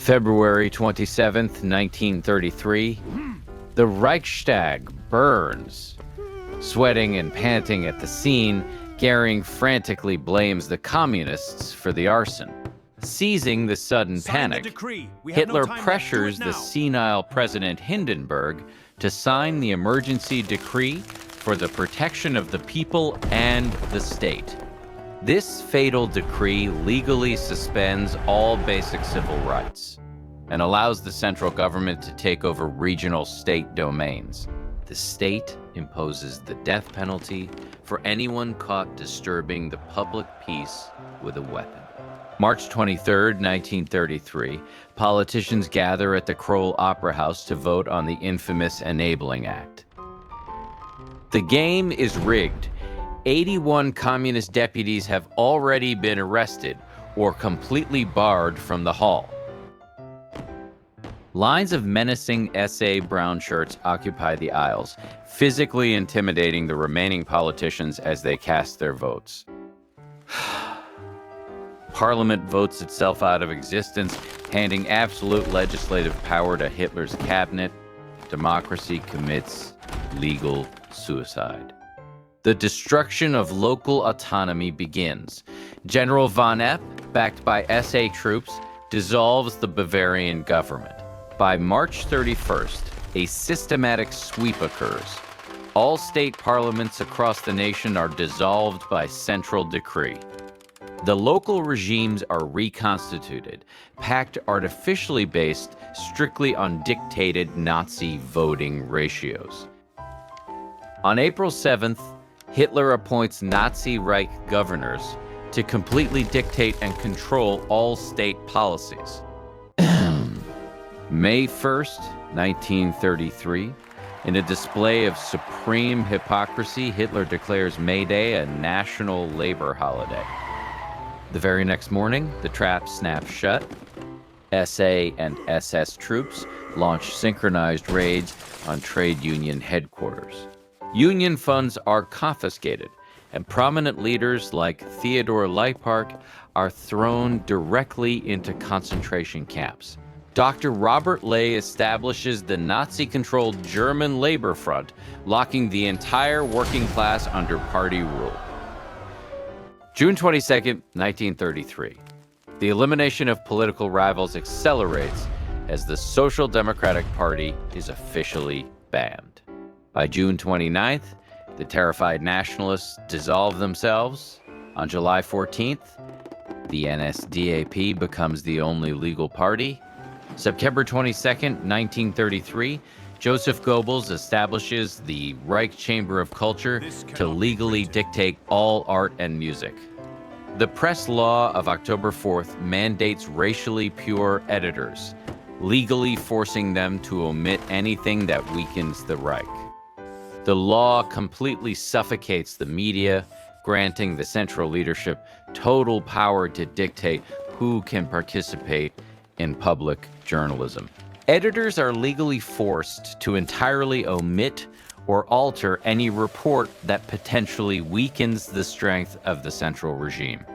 February 27th, 1933, the Reichstag burns. Sweating and panting at the scene, Goering frantically blames the communists for the arson. Seizing the sudden panic, Hitler pressures the senile President Hindenburg to sign the emergency decree for the protection of the people and the state. This fatal decree legally suspends all basic civil rights and allows the central government to take over regional state domains. The state imposes the death penalty for anyone caught disturbing the public peace with a weapon. March 23, 1933, politicians gather at the Kroll Opera House to vote on the infamous Enabling Act. The game is rigged. 81 communist deputies have already been arrested or completely barred from the hall. Lines of menacing SA brown shirts occupy the aisles, physically intimidating the remaining politicians as they cast their votes. Parliament votes itself out of existence, handing absolute legislative power to Hitler's cabinet. Democracy commits legal suicide. The destruction of local autonomy begins. General von Epp, backed by SA troops, dissolves the Bavarian government. By March 31st, a systematic sweep occurs. All state parliaments across the nation are dissolved by central decree. The local regimes are reconstituted, packed artificially based strictly on dictated Nazi voting ratios. On April 7th, Hitler appoints Nazi Reich governors to completely dictate and control all state policies. May 1st, 1933, in a display of supreme hypocrisy, Hitler declares May Day a national labor holiday. The very next morning, the trap snaps shut. SA and SS troops launch synchronized raids on trade union headquarters. Union funds are confiscated, and prominent leaders like Theodor Leipark are thrown directly into concentration camps. Dr. Robert Ley establishes the Nazi-controlled German Labor Front, locking the entire working class under party rule. June 22, 1933. The elimination of political rivals accelerates as the Social Democratic Party is officially banned. By June 29th, the terrified nationalists dissolve themselves. On July 14th, the NSDAP becomes the only legal party. September 22nd, 1933, Joseph Goebbels establishes the Reich Chamber of Culture to legally dictate all art and music. The press law of October 4th mandates racially pure editors, legally forcing them to omit anything that weakens the Reich. The law completely suffocates the media, granting the central leadership total power to dictate who can participate in public journalism. Editors are legally forced to entirely omit or alter any report that potentially weakens the strength of the central regime.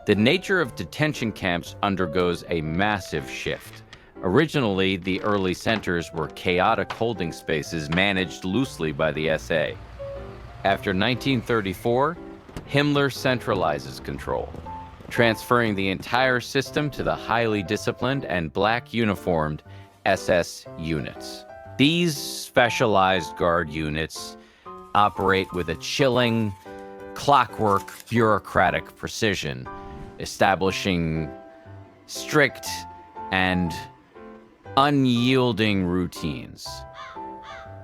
The nature of detention camps undergoes a massive shift. Originally, the early centers were chaotic holding spaces managed loosely by the SA. After 1934, Himmler centralizes control, transferring the entire system to the highly disciplined and black uniformed SS units. These specialized guard units operate with a chilling, clockwork, bureaucratic precision, establishing strict and unyielding routines.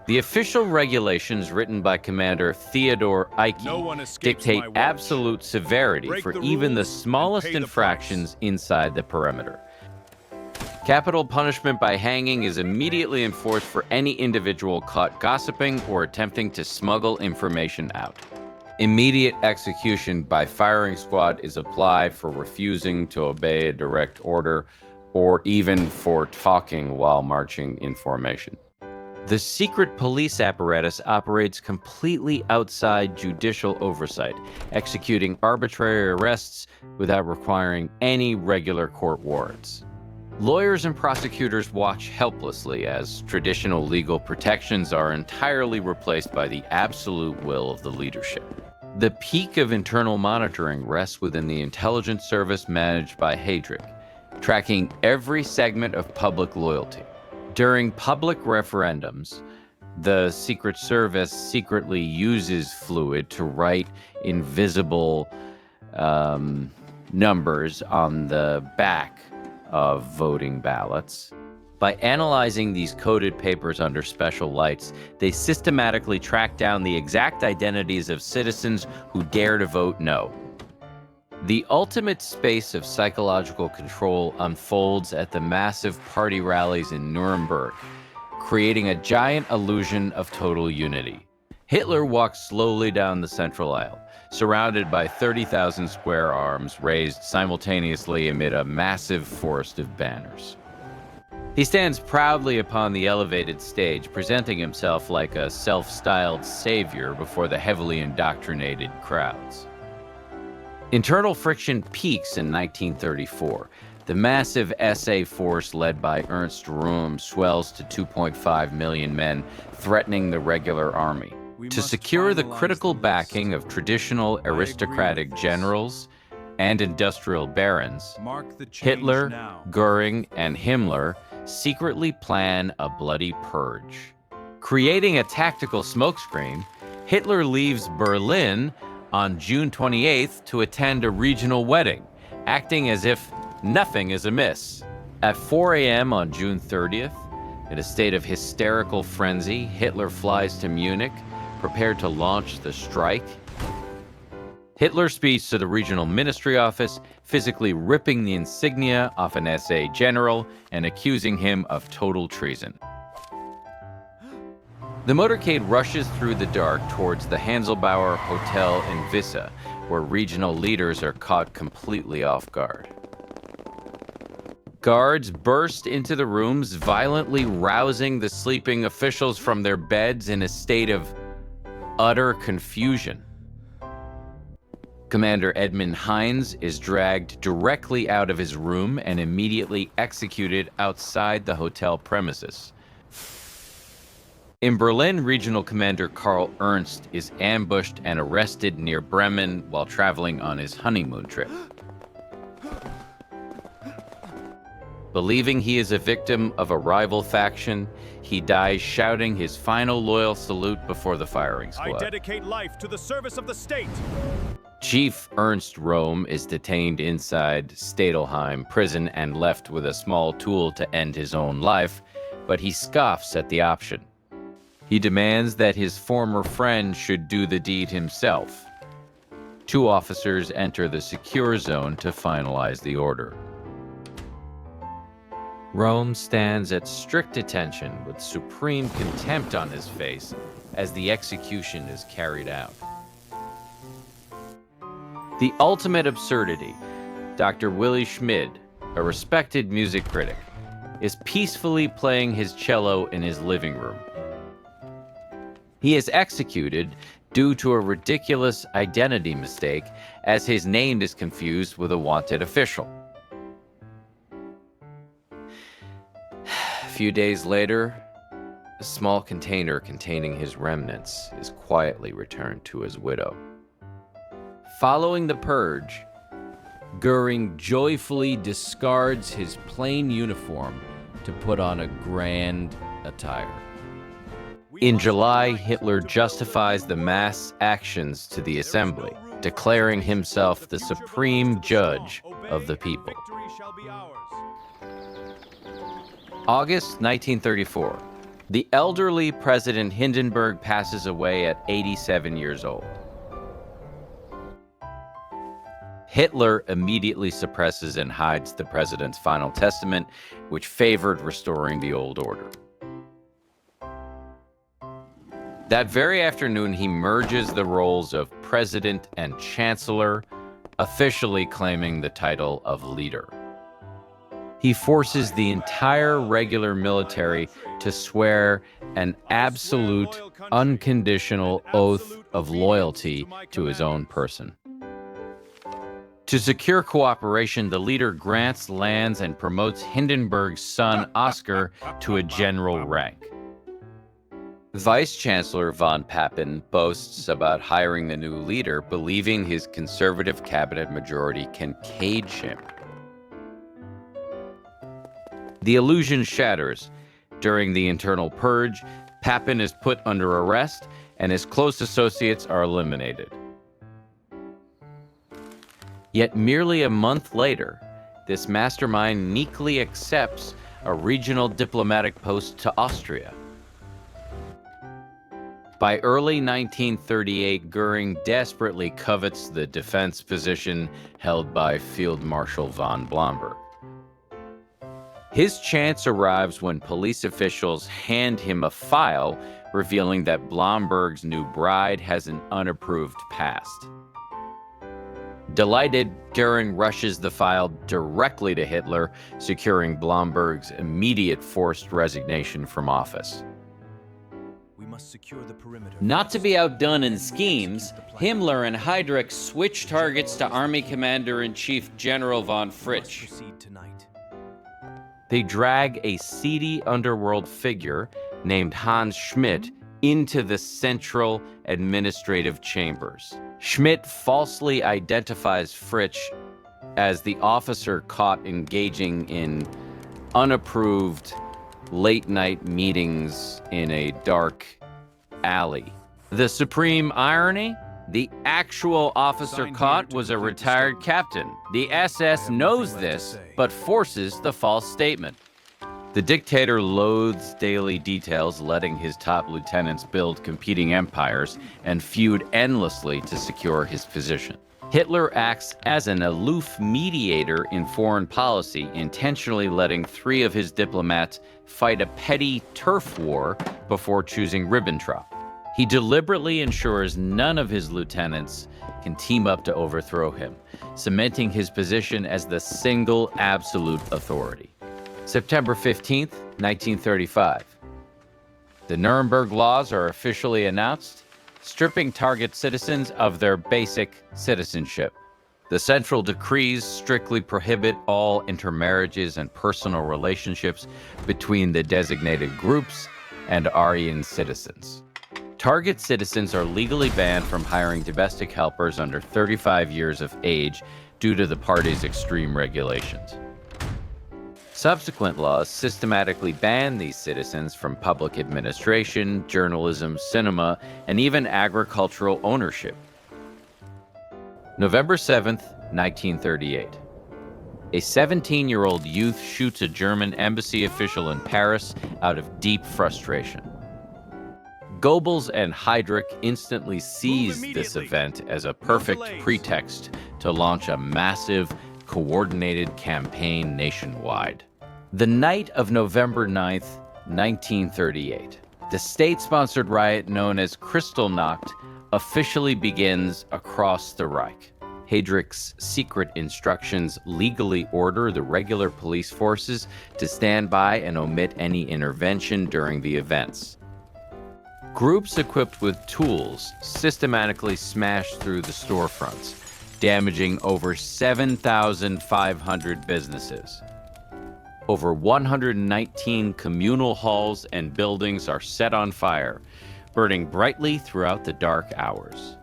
The official regulations written by Commander Theodor Eicke dictate absolute severity for even the smallest infractions inside the perimeter. Capital punishment by hanging is immediately enforced for any individual caught gossiping or attempting to smuggle information out. Immediate execution by firing squad is applied for refusing to obey a direct order or even for talking while marching in formation. The secret police apparatus operates completely outside judicial oversight, executing arbitrary arrests without requiring any regular court warrants. Lawyers and prosecutors watch helplessly as traditional legal protections are entirely replaced by the absolute will of the leadership. The peak of internal monitoring rests within the intelligence service managed by Heydrich, tracking every segment of public loyalty. During public referendums, the Secret Service secretly uses fluid to write invisible numbers on the back of voting ballots. By analyzing these coded papers under special lights, they systematically track down the exact identities of citizens who dare to vote no. The ultimate space of psychological control unfolds at the massive party rallies in Nuremberg, creating a giant illusion of total unity. Hitler walks slowly down the central aisle, surrounded by 30,000 square arms raised simultaneously amid a massive forest of banners. He stands proudly upon the elevated stage, presenting himself like a self-styled savior before the heavily indoctrinated crowds. Internal friction peaks in 1934. The massive SA force led by Ernst Röhm swells to 2.5 million men, threatening the regular army. To secure the critical backing of traditional aristocratic generals and industrial barons, Hitler, Göring, and Himmler secretly plan a bloody purge. Creating a tactical smokescreen, Hitler leaves Berlin on June 28th to attend a regional wedding, acting as if nothing is amiss. At 4 a.m. on June 30th, in a state of hysterical frenzy, Hitler flies to Munich, prepared to launch the strike. Hitler speeds to the regional ministry office, physically ripping the insignia off an SA general and accusing him of total treason. The motorcade rushes through the dark towards the Hanselbauer Hotel in Wisse, where regional leaders are caught completely off guard. Guards burst into the rooms, violently rousing the sleeping officials from their beds in a state of utter confusion. Commander Edmund Heinz is dragged directly out of his room and immediately executed outside the hotel premises. In Berlin, Regional Commander Karl Ernst is ambushed and arrested near Bremen while traveling on his honeymoon trip. Believing he is a victim of a rival faction, he dies shouting his final loyal salute before the firing squad. I dedicate life to the service of the state. Chief Ernst Röhm is detained inside Stadelheim prison and left with a small tool to end his own life, but he scoffs at the option. He demands that his former friend should do the deed himself. Two officers enter the secure zone to finalize the order. Röhm stands at strict attention with supreme contempt on his face as the execution is carried out. The ultimate absurdity, Dr. Willy Schmid, a respected music critic, is peacefully playing his cello in his living room. He is executed due to a ridiculous identity mistake as his name is confused with a wanted official. A few days later, a small container containing his remnants is quietly returned to his widow. Following the purge, Göring joyfully discards his plain uniform to put on a grand attire. In July, Hitler justifies the mass actions to the assembly, declaring himself the supreme judge of the people. August 1934. The elderly President Hindenburg passes away at 87 years old. Hitler immediately suppresses and hides the president's final testament, which favored restoring the old order. That very afternoon, he merges the roles of president and chancellor, officially claiming the title of leader. He forces the entire regular military to swear an absolute, unconditional oath of loyalty to his own person. To secure cooperation, the leader grants lands and promotes Hindenburg's son Oscar to a general rank. Vice Chancellor von Papen boasts about hiring the new leader, believing his conservative cabinet majority can cage him. The illusion shatters. During the internal purge, Papen is put under arrest and his close associates are eliminated. Yet merely a month later, this mastermind meekly accepts a regional diplomatic post to Austria. By early 1938, Goering desperately covets the defense position held by Field Marshal von Blomberg. His chance arrives when police officials hand him a file revealing that Blomberg's new bride has an unapproved past. Delighted, Goering rushes the file directly to Hitler, securing Blomberg's immediate forced resignation from office. We must secure the perimeter. Not to be outdone in schemes, Himmler and Heydrich switch targets to Army Commander-in-Chief General von Fritsch. Proceed tonight. They drag a seedy underworld figure named Hans Schmidt into the central administrative chambers. Schmidt falsely identifies Fritsch as the officer caught engaging in unapproved late-night meetings in a dark alley. The supreme irony? The actual officer caught was a retired captain. The SS knows this, but forces the false statement. The dictator loathes daily details, letting his top lieutenants build competing empires and feud endlessly to secure his position. Hitler acts as an aloof mediator in foreign policy, intentionally letting 3 of his diplomats fight a petty turf war before choosing Ribbentrop. He deliberately ensures none of his lieutenants can team up to overthrow him, cementing his position as the single absolute authority. September 15th, 1935. The Nuremberg Laws are officially announced, stripping target citizens of their basic citizenship. The central decrees strictly prohibit all intermarriages and personal relationships between the designated groups and Aryan citizens. Target citizens are legally banned from hiring domestic helpers under 35 years of age due to the party's extreme regulations. Subsequent laws systematically ban these citizens from public administration, journalism, cinema, and even agricultural ownership. November 7th, 1938. A 17-year-old youth shoots a German embassy official in Paris out of deep frustration. Goebbels and Heydrich instantly seize this event as a perfect pretext to launch a massive, coordinated campaign nationwide. The night of November 9th, 1938, the state-sponsored riot known as Kristallnacht officially begins across the Reich. Heydrich's secret instructions legally order the regular police forces to stand by and omit any intervention during the events. Groups equipped with tools systematically smash through the storefronts, damaging over 7,500 businesses. Over 119 communal halls and buildings are set on fire, burning brightly throughout the dark hours.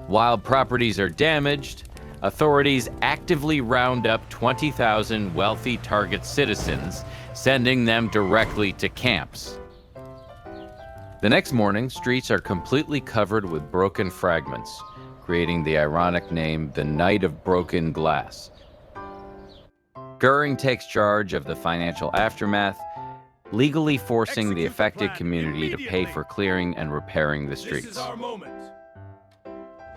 While properties are damaged, authorities actively round up 20,000 wealthy target citizens, sending them directly to camps. The next morning, streets are completely covered with broken fragments, creating the ironic name the Night of Broken Glass. Goering takes charge of the financial aftermath, legally forcing the affected community to pay for clearing and repairing the streets. This is our moment.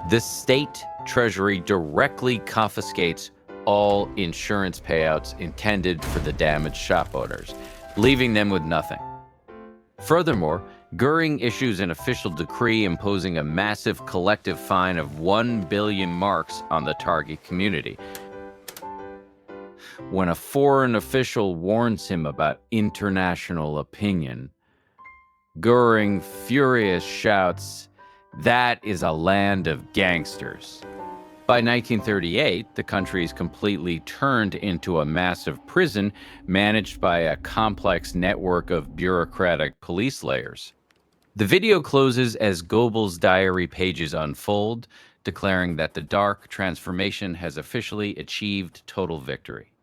The state treasury directly confiscates all insurance payouts intended for the damaged shop owners, leaving them with nothing. Furthermore, Goering issues an official decree imposing a massive collective fine of 1 billion marks on the target community. When a foreign official warns him about international opinion, Goering, furious, shouts, "That is a land of gangsters." By 1938, the country is completely turned into a massive prison managed by a complex network of bureaucratic police layers. The video closes as Goebbels' diary pages unfold, declaring that the dark transformation has officially achieved total victory.